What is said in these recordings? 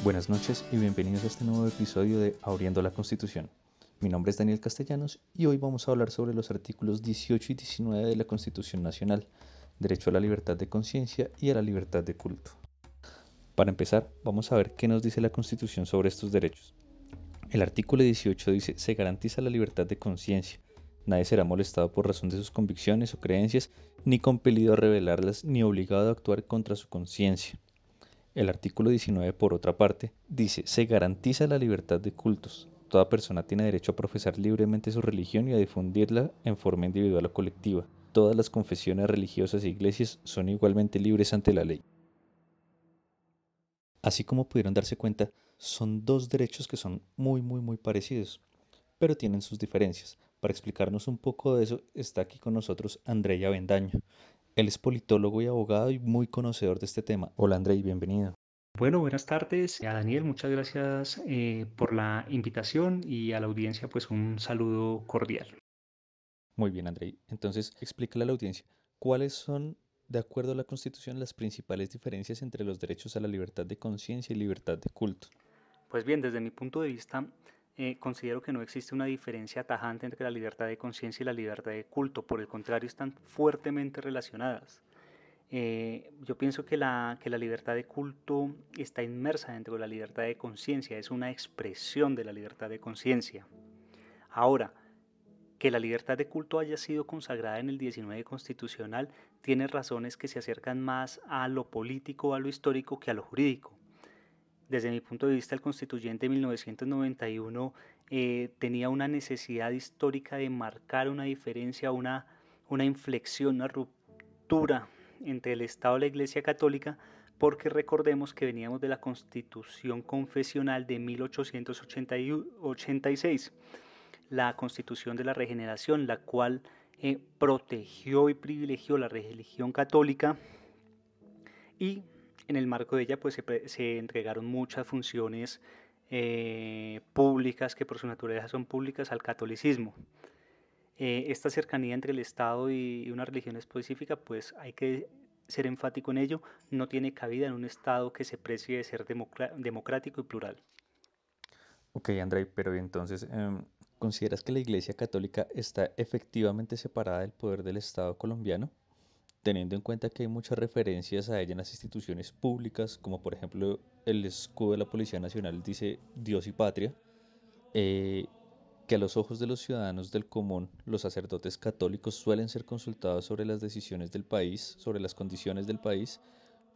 Buenas noches y bienvenidos a este nuevo episodio de Abriendo la Constitución. Mi nombre es Daniel Castellanos y hoy vamos a hablar sobre los artículos 18 y 19 de la Constitución Nacional, derecho a la libertad de conciencia y a la libertad de culto. Para empezar, vamos a ver qué nos dice la Constitución sobre estos derechos. El artículo 18 dice: se garantiza la libertad de conciencia. Nadie será molestado por razón de sus convicciones o creencias, ni compelido a revelarlas, ni obligado a actuar contra su conciencia. El artículo 19, por otra parte, dice: se garantiza la libertad de cultos. Toda persona tiene derecho a profesar libremente su religión y a difundirla en forma individual o colectiva. Todas las confesiones religiosas e iglesias son igualmente libres ante la ley. Así como pudieron darse cuenta, son dos derechos que son muy parecidos, pero tienen sus diferencias. Para explicarnos un poco de eso, está aquí con nosotros Andrei Avendaño. Él es politólogo y abogado y muy conocedor de este tema. Hola Andrei, bienvenido. Bueno, buenas tardes. A Daniel, muchas gracias por la invitación y a la audiencia, pues un saludo cordial. Muy bien, Andrei. Entonces, explícale a la audiencia cuáles son, de acuerdo a la Constitución, las principales diferencias entre los derechos a la libertad de conciencia y libertad de culto. Pues bien, desde mi punto de vista, considero que no existe una diferencia tajante entre la libertad de conciencia y la libertad de culto. Por el contrario, están fuertemente relacionadas. Yo pienso que la libertad de culto está inmersa dentro de la libertad de conciencia, es una expresión de la libertad de conciencia. Ahora, que la libertad de culto haya sido consagrada en el 19 constitucional tiene razones que se acercan más a lo político o a lo histórico que a lo jurídico. Desde mi punto de vista, el constituyente de 1991 tenía una necesidad histórica de marcar una diferencia, una inflexión, una ruptura entre el Estado y la Iglesia Católica, porque recordemos que veníamos de la Constitución Confesional de 1886, la Constitución de la Regeneración, la cual protegió y privilegió la religión católica, y en el marco de ella pues se entregaron muchas funciones públicas, que por su naturaleza son públicas, al catolicismo. Esta cercanía entre el Estado y una religión específica, pues hay que ser enfático en ello, no tiene cabida en un Estado que se precie de ser democrático y plural. Ok, Andrei, pero entonces, ¿consideras que la Iglesia Católica está efectivamente separada del poder del Estado colombiano? Teniendo en cuenta que hay muchas referencias a ella en las instituciones públicas, como por ejemplo el escudo de la Policía Nacional dice Dios y Patria, eh, que a los ojos de los ciudadanos del común, los sacerdotes católicos suelen ser consultados sobre las decisiones del país, sobre las condiciones del país,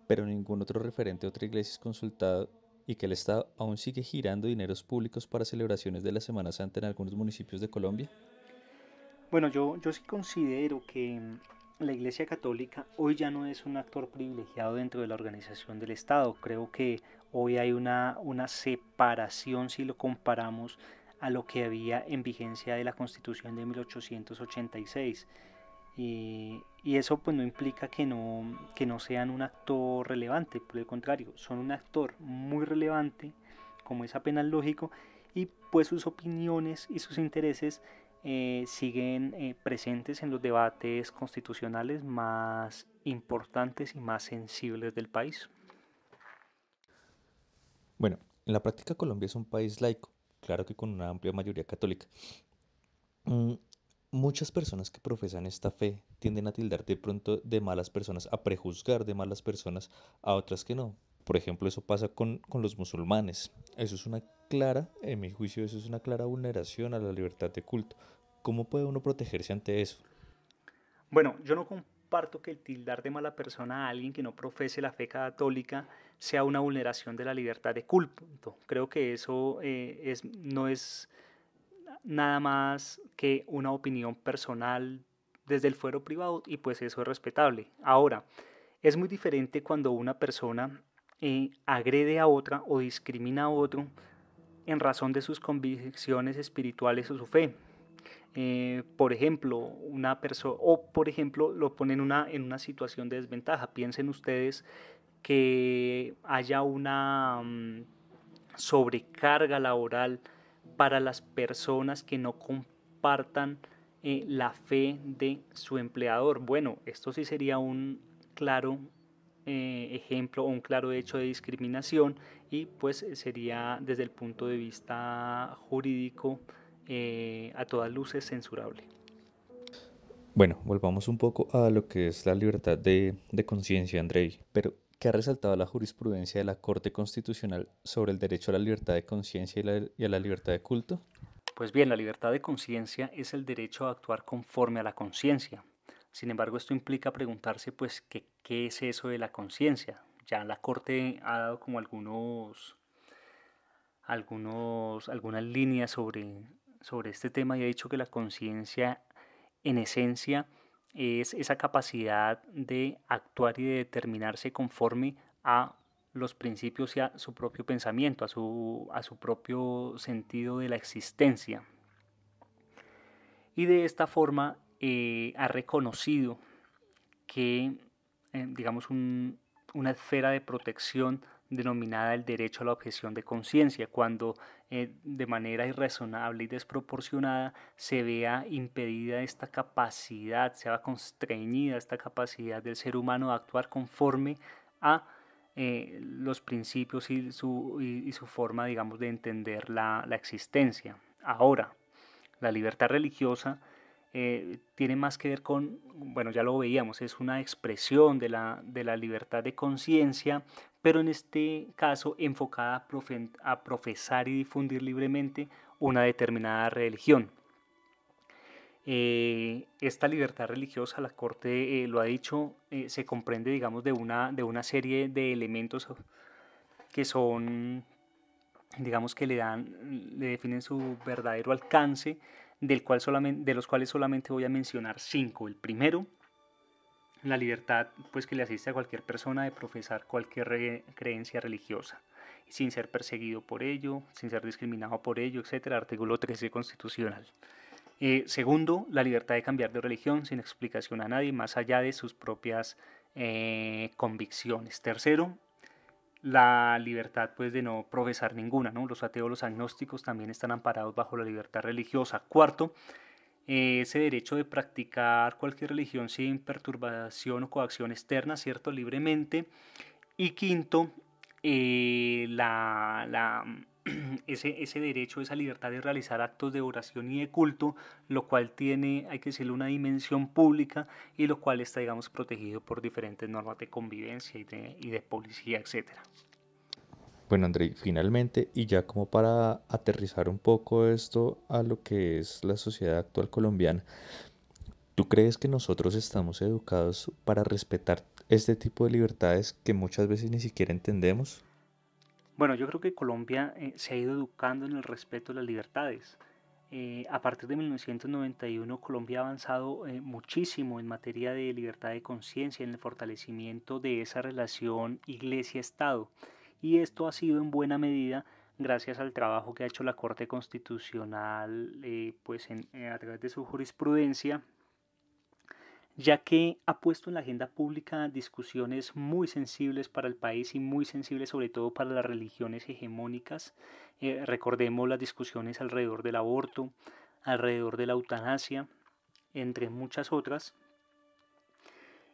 pero ningún otro referente de otra iglesia es consultado, y que el Estado aún sigue girando dineros públicos para celebraciones de la Semana Santa en algunos municipios de Colombia. Bueno, yo sí considero que la Iglesia Católica hoy ya no es un actor privilegiado dentro de la organización del Estado. Creo que hoy hay una separación si lo comparamos a lo que había en vigencia de la Constitución de 1886. Y eso pues no implica que no sean un actor relevante, por el contrario, son un actor muy relevante, como es apenas lógico, y pues sus opiniones y sus intereses siguen presentes en los debates constitucionales más importantes y más sensibles del país. Bueno, en la práctica Colombia es un país laico, claro que con una amplia mayoría católica. Mm, Muchas personas que profesan esta fe tienden a tildar de pronto de malas personas, a prejuzgar de malas personas a otras que no. Por ejemplo, eso pasa con los musulmanes. Eso es una clara, en mi juicio, eso es una clara vulneración a la libertad de culto. ¿Cómo puede uno protegerse ante eso? Bueno, yo no comparto que el tildar de mala persona a alguien que no profese la fe católica sea una vulneración de la libertad de culto. Creo que eso no es nada más que una opinión personal desde el fuero privado, y pues eso es respetable. Ahora, es muy diferente cuando una persona agrede a otra o discrimina a otro en razón de sus convicciones espirituales o su fe. Por ejemplo, una persona, o por ejemplo, lo pone en una situación de desventaja. Piensen ustedes que haya una sobrecarga laboral para las personas que no compartan la fe de su empleador. Bueno, esto sí sería un claro ejemplo o un claro hecho de discriminación y pues sería desde el punto de vista jurídico a todas luces censurable. Bueno, volvamos un poco a lo que es la libertad de conciencia, Andrei. Pero, ¿qué ha resaltado la jurisprudencia de la Corte Constitucional sobre el derecho a la libertad de conciencia y a la libertad de culto? Pues bien, la libertad de conciencia es el derecho a actuar conforme a la conciencia. Sin embargo, esto implica preguntarse, pues, ¿qué es eso de la conciencia? Ya la Corte ha dado como algunas líneas sobre este tema y ha dicho que la conciencia, en esencia, es esa capacidad de actuar y de determinarse conforme a los principios y a su propio pensamiento, a su propio sentido de la existencia. Y de esta forma ha reconocido que, digamos, una esfera de protección denominada el derecho a la objeción de conciencia, cuando de manera irrazonable y desproporcionada se vea impedida esta capacidad, se vea constreñida esta capacidad del ser humano de actuar conforme a los principios y su forma, digamos, de entender la existencia. Ahora, la libertad religiosa tiene más que ver con, bueno, ya lo veíamos, es una expresión de la libertad de conciencia, pero en este caso enfocada a profesar y difundir libremente una determinada religión. Esta libertad religiosa, la Corte lo ha dicho, se comprende, digamos, de una serie de elementos que son, digamos, que le definen su verdadero alcance, de los cuales solamente voy a mencionar 5. El primero, la libertad, pues, que le asiste a cualquier persona de profesar cualquier creencia religiosa, sin ser perseguido por ello, sin ser discriminado por ello, etcétera. Artículo 13 constitucional. Segundo, la libertad de cambiar de religión sin explicación a nadie, más allá de sus propias convicciones. Tercero, la libertad, pues, de no profesar ninguna, ¿no? Los ateos, los agnósticos también están amparados bajo la libertad religiosa. Cuarto, ese derecho de practicar cualquier religión sin perturbación o coacción externa, ¿cierto? Libremente. Y quinto, ese derecho, esa libertad de realizar actos de oración y de culto, lo cual tiene, hay que decirlo, una dimensión pública y lo cual está, digamos, protegido por diferentes normas de convivencia y de policía, etcétera. Bueno, Andrei, finalmente, y ya como para aterrizar un poco esto a lo que es la sociedad actual colombiana, ¿tú crees que nosotros estamos educados para respetar este tipo de libertades que muchas veces ni siquiera entendemos? Bueno, yo creo que Colombia se ha ido educando en el respeto de las libertades. A partir de 1991, Colombia ha avanzado muchísimo en materia de libertad de conciencia, en el fortalecimiento de esa relación iglesia-estado. Y esto ha sido en buena medida gracias al trabajo que ha hecho la Corte Constitucional, pues a través de su jurisprudencia, ya que ha puesto en la agenda pública discusiones muy sensibles para el país y muy sensibles sobre todo para las religiones hegemónicas. Recordemos las discusiones alrededor del aborto, alrededor de la eutanasia, entre muchas otras.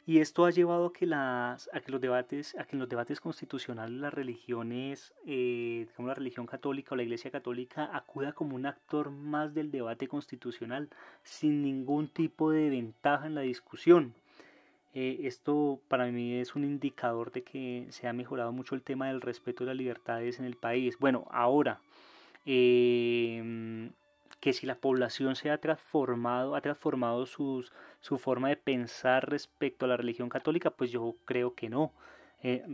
Y esto ha llevado a que en los debates constitucionales las religiones, como la religión católica o la Iglesia católica, acuda como un actor más del debate constitucional, sin ningún tipo de ventaja en la discusión. Esto para mí es un indicador de que se ha mejorado mucho el tema del respeto de las libertades en el país. Bueno, ahora, eh, que si la población ha transformado su forma de pensar respecto a la religión católica, pues yo creo que no.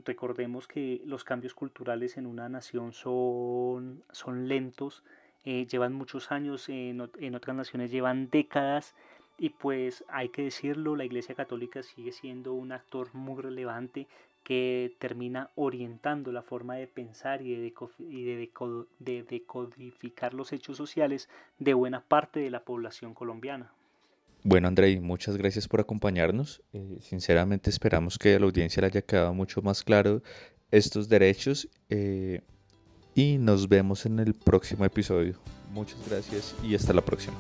Recordemos que los cambios culturales en una nación son lentos, llevan muchos años, en otras naciones llevan décadas, y pues hay que decirlo, la Iglesia Católica sigue siendo un actor muy relevante que termina orientando la forma de pensar y de decodificar los hechos sociales de buena parte de la población colombiana. Bueno, Andrei, muchas gracias por acompañarnos. Sinceramente esperamos que a la audiencia le haya quedado mucho más claro estos derechos y nos vemos en el próximo episodio. Muchas gracias y hasta la próxima.